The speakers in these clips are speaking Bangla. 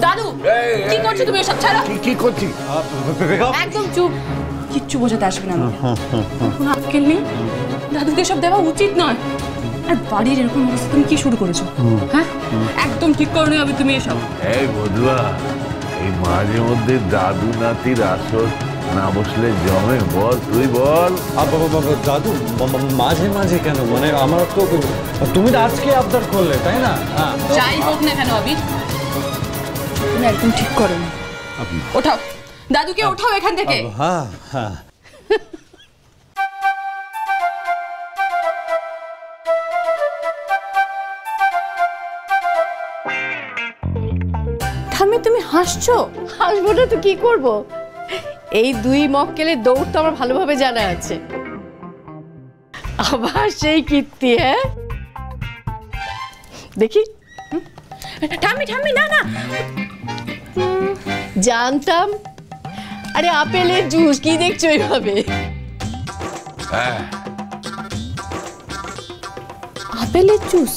দাদু কি করছো তুমি এসব? ছাড়ো। কি করছি? একদম চুপ, কিচ্ছু বোঝাতে আসবে না। কোনো আক্কেল নেই, দাদুকে সব দেওয়া উচিত নয়। আর বাড়ির এরকম অবস্থা তুমি কি শুরু করেছো? হ্যাঁ, একদম ঠিক করো না তুমি এসব। এই বদুয়া, এই মাঝে মধ্যে দাদু নাতির আসর না বসলে জমে? বল, তুই বল। দাদু মাঝে মাঝে কেন? মানে আমার তো তুমি আজকে আবদার করলে, তাই না? যাই হোক না কেন আবির, তুমি একদম ঠিক করো না। ওঠাও দাদুকে, ওঠাও এখান থেকে। হ্যাঁ হ্যাঁ। ঠাম্মি তুমি হাসছো? হাসবো না তো কি করব? এই দুই মক্কেলের দৌড় তো আমার ভালোভাবে জানা আছে। আবার সেই কীর্তি। হ্যাঁ দেখি। ঠাম্মি ঠাম্মি, না না, জানতাম। আরে আপেলের জুস, কি দেখছো এইভাবে? আপেলের জুস?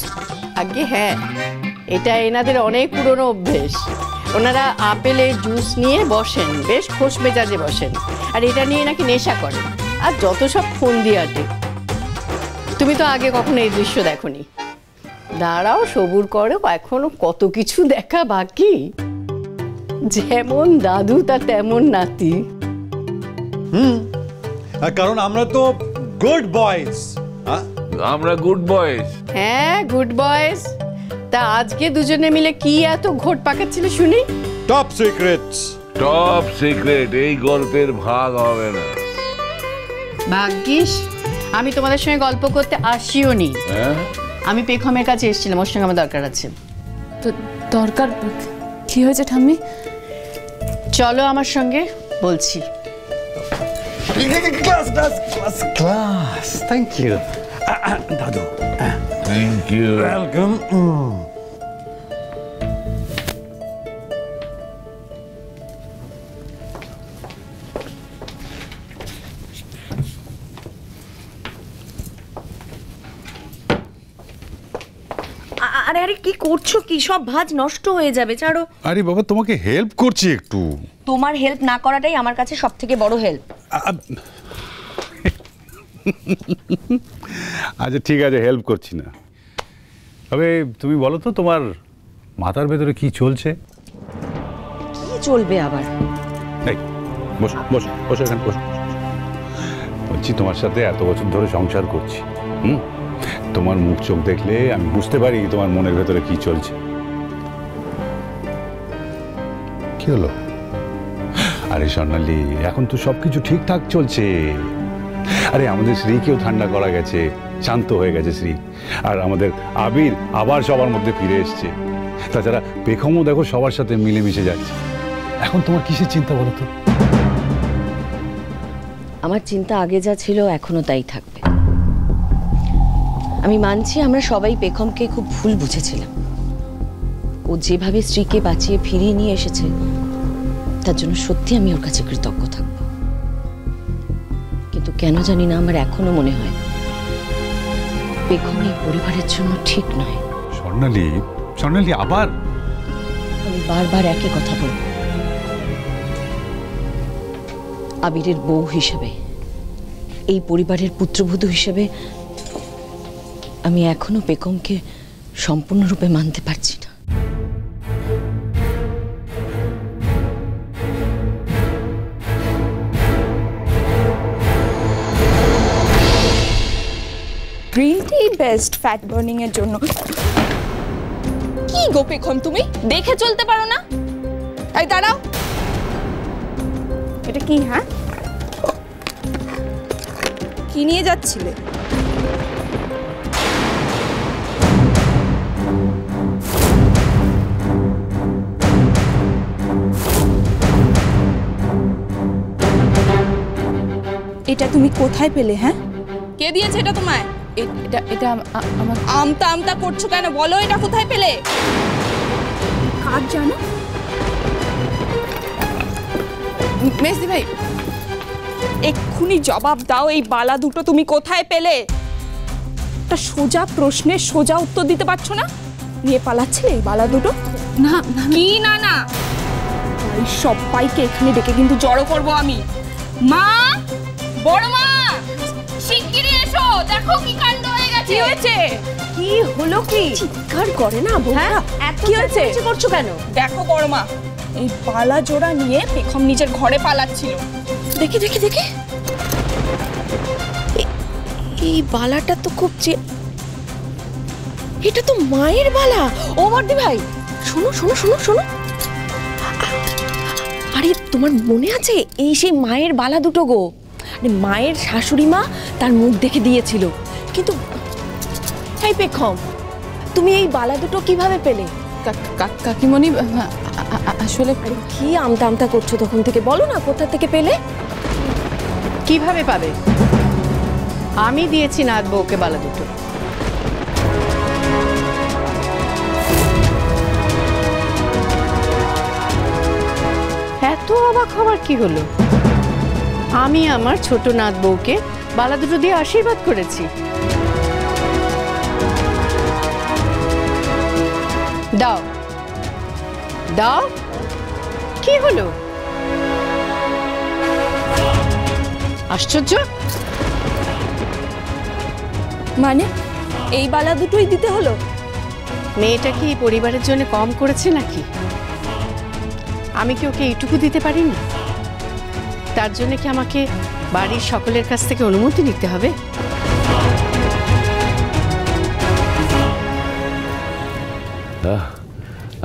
আগে হ্যাঁ, এটা এনাদের অনেক পুরনো অভ্যেস। ওনারা আপেলের জুস নিয়ে বসেন, বেশ খোশ মেজাজে বসেন, আর এটা নিয়ে নাকি নেশা করেন, আর যত সব ফোন দিয়ে আটে। তুমি তো আগে কখনো এই দৃশ্য দেখোনি। দাঁড়াও, সবুর করো, এখনো কত কিছু দেখা বাকি। যেমন দাদু তা তেমন নাতি। কারণ আমরা তো গুড বয়েজ। আমরা গুড বয়েজ। হ্যাঁ গুড বয়েজ। তা আজকে দুজনে মিলে কি এত ঘোট পাকাচ্ছিল শুনি? Top secrets. টপ সিক্রেট, এই গল্পের ভাগ হবে না। ভাগ্যিস আমি তোমাদের সঙ্গে গল্প করতে আসিও নি। আমি পেখমের কাছে এসেছিলাম, ওর সঙ্গে আমার দরকার আছে। তো দরকার কি হয়েছে ঠাম্মি? চলো আমার সঙ্গে, বলছি। ক্লাস, থ্যাংক ইউ দাদু। Thank you. ওয়েলকাম। আরে আরে কি করছো? কি সব ভাজ নষ্ট হয়ে যাবে, ছাড়ো। আরে বাবা, তোমাকে হেল্প করছি একটু। তোমার হেল্প না করাটাই আমার কাছে সব থেকে বড় হেল্প। আচ্ছা ঠিক আছে, হেল্প করছি না। তবে তুমি বলো তো, তোমার মাথার ভেতরে কি চলছে? কি চলবে আবার? এই বসো বসো বসো, এখানে বসো। বলছি, তোমার সাথে এত বছর ধরে সংসার করছি, তোমার মুখ চোখ দেখলে আমি বুঝতে পারি তোমার মনের ভেতরে কি চলছে। কি হলো? আরে স্বর্ণালী, এখন তো সবকিছু ঠিকঠাক চলছে। আরে আমাদের শ্রীকেও ঠান্ডা করা গেছে, শান্ত হয়ে গেছে শ্রী। আর আমাদের আবির আবার সবার মধ্যে ফিরে এসছে। তাছাড়া পেখমও দেখো সবার সাথে মিলেমিশে যাচ্ছে। এখন তোমার কিসের চিন্তা বলো তো? আমার চিন্তা আগে যা ছিল এখনো তাই থাকবে। আমি মানছি আমরা সবাই পেখমকে খুব ভুল বুঝেছিলাম। ও যেভাবে স্ত্রীকে বাঁচিয়ে ফিরিয়ে নিয়ে এসেছে, তার জন্য সত্যি আমি ওর কাছে কৃতজ্ঞ থাকব। কিন্তু কেন জানি না, আমার এখনো মনে হয় পেখম এই পরিবারের জন্য ঠিক নয়। স্বর্ণালী, স্বর্ণালী আবার? আমি বারবার একই কথা বলব। আবিরের বউ হিসেবে, এই পরিবারের পুত্রবধূ হিসেবে আমি এখনো পেখমকে সম্পূর্ণরূপে মানতে পারছি না। Green tea best fat burning এর জন্য। কি গো পেখম, তুমি দেখে চলতে পারো না? এই দাঁড়াও, এটা কি? হ্যাঁ, কি নিয়ে যাচ্ছিলে? এটা তুমি কোথায় পেলে? হ্যাঁ, কে দিয়েছে এটা তোমায়? এটা এটা আমার। আমতা আমতা করছো কেন? বলো এটা কোথায় পেলে? কাজ জানো? মেসি ভাই, এক্ষুনি জবাব দাও, এই বালা দুটো তুমি কোথায় পেলে? একটা সোজা প্রশ্নের সোজা উত্তর দিতে পারছো না, নিয়ে পালাচ্ছিলে এই বালা দুটো। না কি না না, এই সবাইকে এখানে ডেকে কিন্তু জড়ো করব আমি। মা, বড় মা, শিগগিরই এসো, দেখো কি কাণ্ড হয়ে গেছে। কি হয়েছে? কি হলো? কি চিৎকার করে না বৌমা? কি হয়েছে? কিছু করছো কেন? দেখো বড় মা, এই বালা জোড়া নিয়ে পেখম নিজের ঘরে পালাচ্ছিল। দেখি দেখি দেখি, এই বালাটা তো খুব এটা তো মায়ের বালা। ও বর্দি ভাই, শোনো শোনো শোনো শোনো, আরে তোমার মনে আছে এই সেই মায়ের বালা দুটো গো? আরে মায়ের শাশুড়ি মা তার মুখ দেখে দিয়েছিল। কিন্তু এই পেখম, তুমি এই বালা দুটো কিভাবে পেলে? কাকিমণি আসলে কি আমতা আমতা করছো তখন থেকে? বলো না কোথা থেকে পেলে? কিভাবে পাবে? আমি দিয়েছি নাথ বউকে বালা দুটো। এত অবাক হবার কি হলো? আমি আমার ছোট নাথ বউকে বালা দুটো দিয়ে আশীর্বাদ করেছি। দাও দাও, কি হলো? আশ্চর্য। মানে এই বালা দুটোই দিতে হলো? মেয়েটা কি পরিবারের জন্য কম করেছে নাকি? আমি কি ওকে এইটুকু দিতে পারিনি? তার জন্য কি আমাকে বাড়ির সকলের কাছ থেকে অনুমতি নিতে হবে?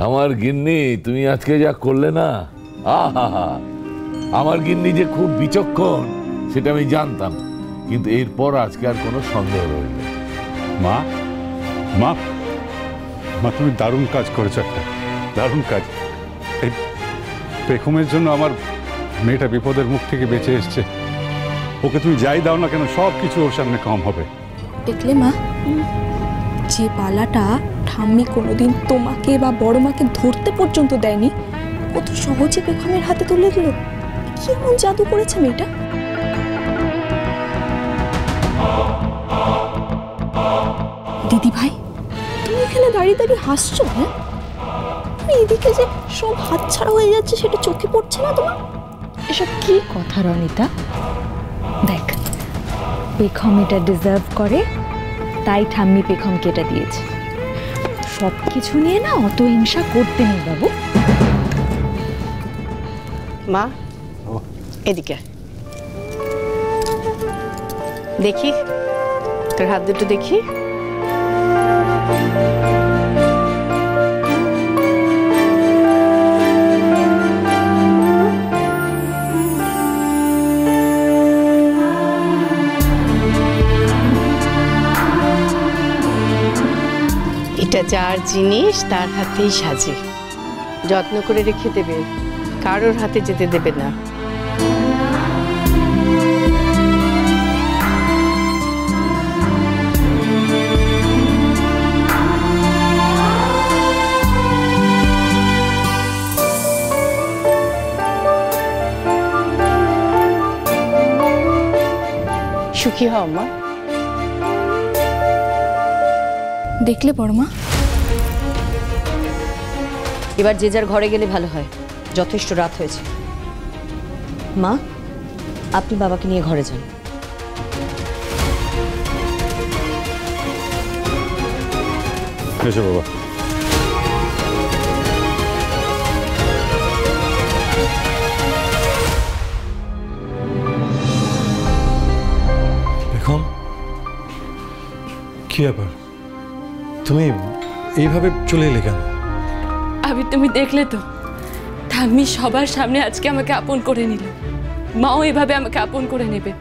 আমার গিন্নি, তুমি আজকে যা করলে না, আহা, আমার গিন্নি যে খুব বিচক্ষণ সেটা আমি জানতাম, কিন্তু এরপর আজকে আর কোনো সন্দেহ রইল না। মা মা মা, তুমি দারুণ কাজ করেছো, একটা দারুণ কাজ। এই পেখমের জন্য আমার মেয়েটা বিপদের মুখ থেকে বেঁচে এসছে। ওকে তুমি যাই দাও না কেন, সব কিছু ওর সামনে কম হবে। দেখলে মা, যে বালাটা ঠাম্মি কোনোদিন তোমাকে বা বড় মাকে ধরতে পর্যন্ত দেয়নি, কত সহজে পেখমের হাতে তুলে দিল। কি এমন জাদু করেছে মেয়েটা? দিদি ভাই, তুমি এখানে দাঁড়িয়ে দাঁড়িয়ে হাসছো? হ্যাঁ, এদিকে যে সব হাতছাড়া হয়ে যাচ্ছে সেটা চোখে পড়ছে না তোমার? এসব কি কথা রনিতা? দেখ, পেখম এটা ডিজার্ভ করে, তাই ঠাম্মি পেখমকে এটা দিয়েছে। সব কিছু নিয়ে না অত হিংসা করতে নেই বাবু। মা, এদিকে দেখি, তোর হাত দুটো দেখি। এটা যার জিনিস তার হাতেই সাজে, যত্ন করে রেখে দেবে, কারোর হাতে যেতে দেবে না। সুখী হও মা। দেখলে বড় মা, এবার যে যার ঘরে গেলে ভালো হয়, যথেষ্ট রাত হয়েছে। মা, আপনি বাবাকে নিয়ে ঘরে যান। এসো বাবা। পেখম, কি ব্যাপার? তুমি এইভাবে চলে এলে কেন? আমি, তুমি দেখলে তো, ঠাম্মি সবার সামনে আজকে আমাকে আপন করে নিল। মাও এভাবে আমাকে আপন করে নেবে।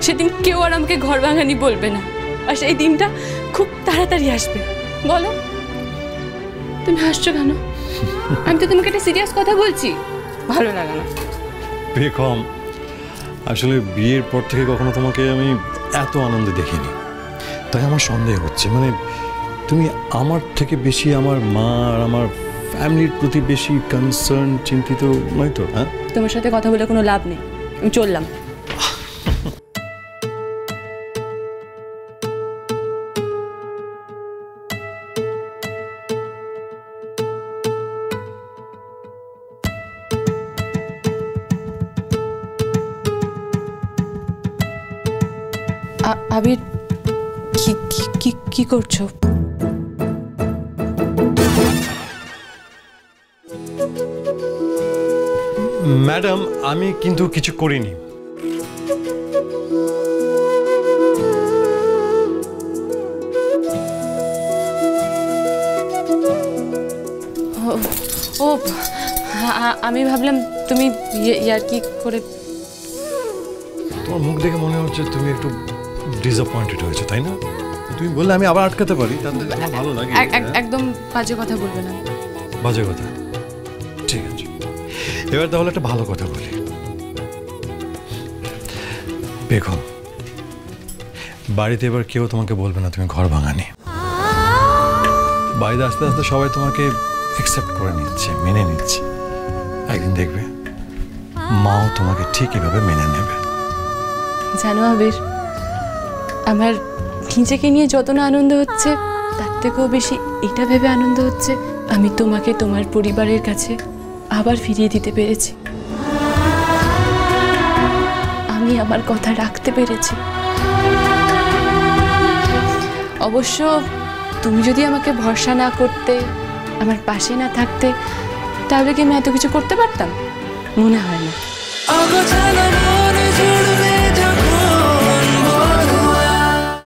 সেদিন কেউ আর আমাকে ঘর ভাঙানি বলবে না, আর সেই দিনটা খুব তাড়াতাড়ি আসবে। বলো, তুমি হাসছো কেন? আমি তো তোমাকে একটা সিরিয়াস কথা বলছি, ভালো লাগে না? পেখম, আসলে বিয়ের পর থেকে কখনো তোমাকে আমি এত আনন্দে দেখিনি, তাই আমার সন্দেহ হচ্ছে। মানে তুমি আমার থেকে বেশি আমার মা আর আমার ফ্যামিলির প্রতি বেশি কনসার্ন, চিন্তিত নয় তো? হ্যাঁ, তোমার সাথে কথা বলে কোনো লাভ নেই, আমি চললাম। আবির কি করছো? ম্যাডাম, আমি কিন্তু কিছু করিনি। ও আমি ভাবলাম তুমি ইয়ার কি করে। তোমার মুখ দেখে মনে হচ্ছে তুমি একটু ডিসঅ্যাপয়েন্টেড হয়েছে, তাই না? তুমি বললে আমি আবার আটকাতে পারি, তাতে তোমার ভালো লাগে। একদম বাজে কথা বলবে না। বাজে কথা? ঠিক আছে, এবার তাহলে একটা ভালো কথা বলি। বেগম, বাড়িতে এবার কেউ তোমাকে বলবে না তুমি ঘর ভাঙানি। বাড়িতে আস্তে আস্তে সবাই তোমাকে অ্যাকসেপ্ট করে নিচ্ছে, মেনে নিচ্ছে। একদিন দেখবে মাও তোমাকে ঠিক এভাবে মেনে নেবে। জানো আবির, আমার নিজেকে নিয়ে যত না আনন্দ হচ্ছে, তার থেকেও বেশি এটা ভেবে আনন্দ হচ্ছে আমি তোমাকে তোমার পরিবারের কাছে আবার ফিরিয়ে দিতে পেরেছি। আমি আমার কথা রাখতে পেরেছি। অবশ্য তুমি যদি আমাকে ভরসা না করতে, আমার পাশে না থাকতে, তাহলে কি আমি এত কিছু করতে পারতাম? মনে হয় না।